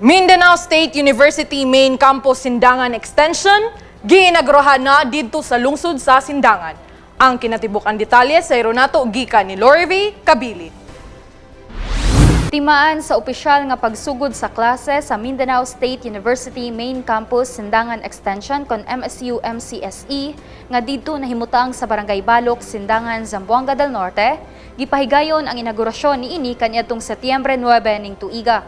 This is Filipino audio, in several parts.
Mindanao State University Main Campus Sindangan Extension, giinagrohan na didto sa lungsod sa Sindangan. Ang kinatibuk-an detalye sa Ironato gikan ni Lorvey Kabili. Timaan sa opisyal nga pagsugod sa klase sa Mindanao State University Main Campus Sindangan Extension kon MSU-MCSE nga didto nahimutang sa Barangay Balok, Sindangan, Zamboanga del Norte, gipahigayon ang inaugurasyon niini kaniadtong Setyembre 9 ning tuiga.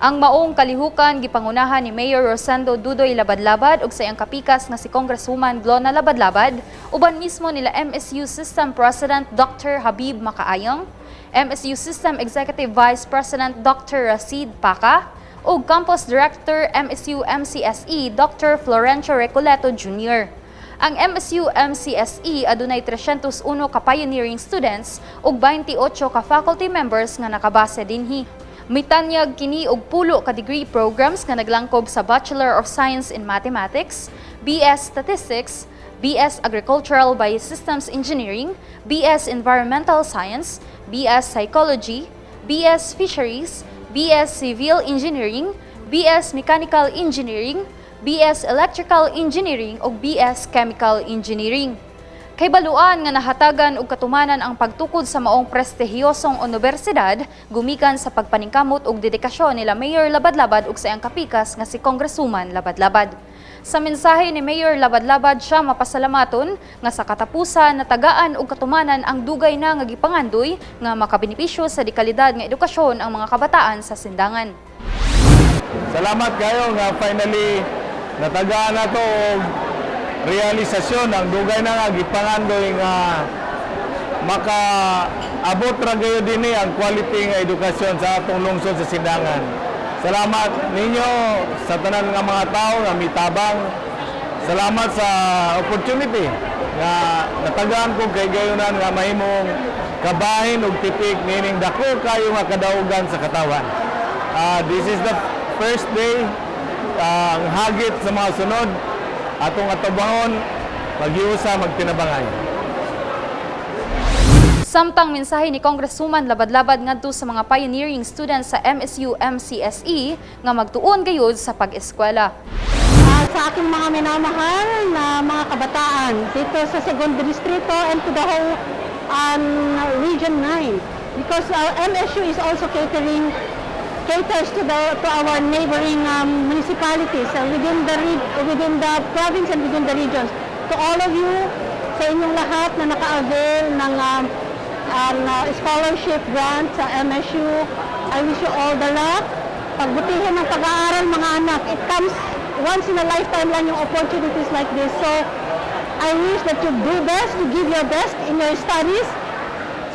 Ang maong kalihukan gipangunahan ni Mayor Rosendo Dudoy Labadlabad ug sa iyang kapikas nga si Congresswoman Glona Labadlabad, uban mismo nila MSU System President Dr. Habib Makaayong, MSU System Executive Vice President Dr. Racid Paca, ug Campus Director MSU-MCSE Dr. Florencio Recoleto Jr. Ang MSU-MCSE adunay 301 ka pioneering students ug 28 ka faculty members nga nakabase dinhi. Mitanyag kini og pulo ka degree programs nga naglangkob sa Bachelor of Science in Mathematics, BS Statistics, BS Agricultural Biosystems Engineering, BS Environmental Science, BS Psychology, BS Fisheries, BS Civil Engineering, BS Mechanical Engineering, BS Electrical Engineering ug BS Chemical Engineering. Kay baluan nga nahatagan og katumanan ang pagtukod sa maong prestihiyosong universidad gumikan sa pagpaningkamot ug dedikasyon nila Mayor Labadlabad ug sa iyang kapikas nga si Congresswoman Labadlabad. Sa mensahe ni Mayor Labadlabad siya mapasalamaton nga sa katapusan natagaan og katumanan ang dugay na nga gipangandoy nga makabenepisyo sa dekalidad nga edukasyon ang mga kabataan sa Sindangan. Salamat kayo nga finally natagaan na to realisasyon ang dugay na nga gipangandoy nga makaabot ra gayo dinhi ang quality nga edukasyon sa atong lungsod sa Sindangan. Salamat ninyo sa tanan nga mga tao nga mitabang. Salamat sa opportunity nga natagaan ko kay gayonan nga mahimong kabahin ug tipik meaning dako kayo nga kadaugan sa katawan. This is the first day ang hagit sa mga sunod atong atubahon maghiusa magtinabangay. Samtang mensahe ni Congresswoman Labadlabad ngadto sa mga pioneering students sa MSU-MCSE nga magtuon gayud sa pag-eskwela. Sa aking mga minamahal na mga kabataan dito sa Segundo Distrito and to the whole Region 9, because MSU is also caters to our neighboring municipalities within the province and within the regions. To all of you, sa inyong lahat na naka-avail ng scholarship grant sa MSU, I wish you all the luck. Pagbutihin ng pag-aaral mga anak. It comes once in a lifetime lang yung opportunities like this. So, I wish that you do best, to give your best in your studies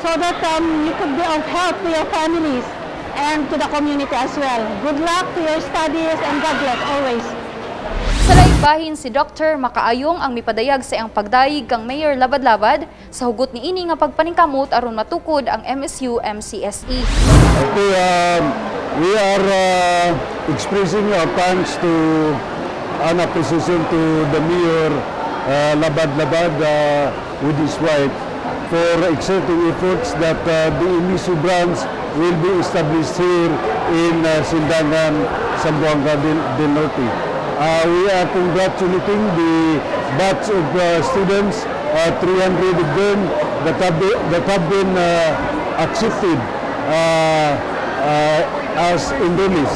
so that you could be of help to your families and to the community as well. Good luck to your studies and God bless always. Sa laigbahin si Dr. Makaayong ang mipadayag sa iyang pagdayeg kang Mayor Labadlabad sa hugot niini nga pagpaningkamot aron matukod ang MSU-MCSE. Okay, we are expressing our thanks to and appreciation to the Mayor Labadlabad with his wife for exerting efforts that the MSU branch will be established here in Sindangan, Zamboanga del Norte. We are congratulating the batch of students, 300 of them that have been accepted as enrollees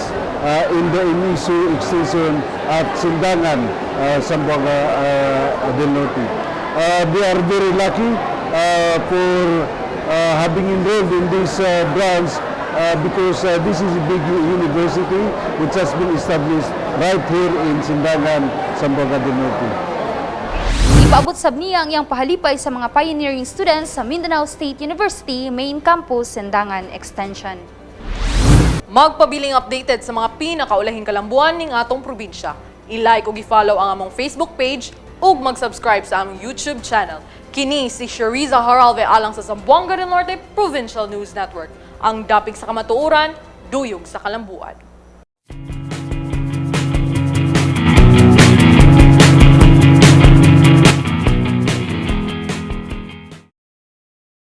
in the MSU extension at Sindangan, Zamboanga del Norte. They are very lucky for having enrolled in this branch because this is a big university which has been established right here in Sindangan, Zamboanga del Norte. Ipaabot sab niya ang iyang pahalipay sa mga pioneering students sa Mindanao State University Main Campus Sindangan Extension. Magpabiling updated sa mga pinakaulahing kalambuan ning atong probinsya. I-like ug i-follow ang among Facebook page ug mag-subscribe sa among YouTube channel. Kini si Shariza Haralve alang sa Zamboanga del Norte Provincial News Network. Ang dapig sa kamatuoran, duyog sa kalambuan.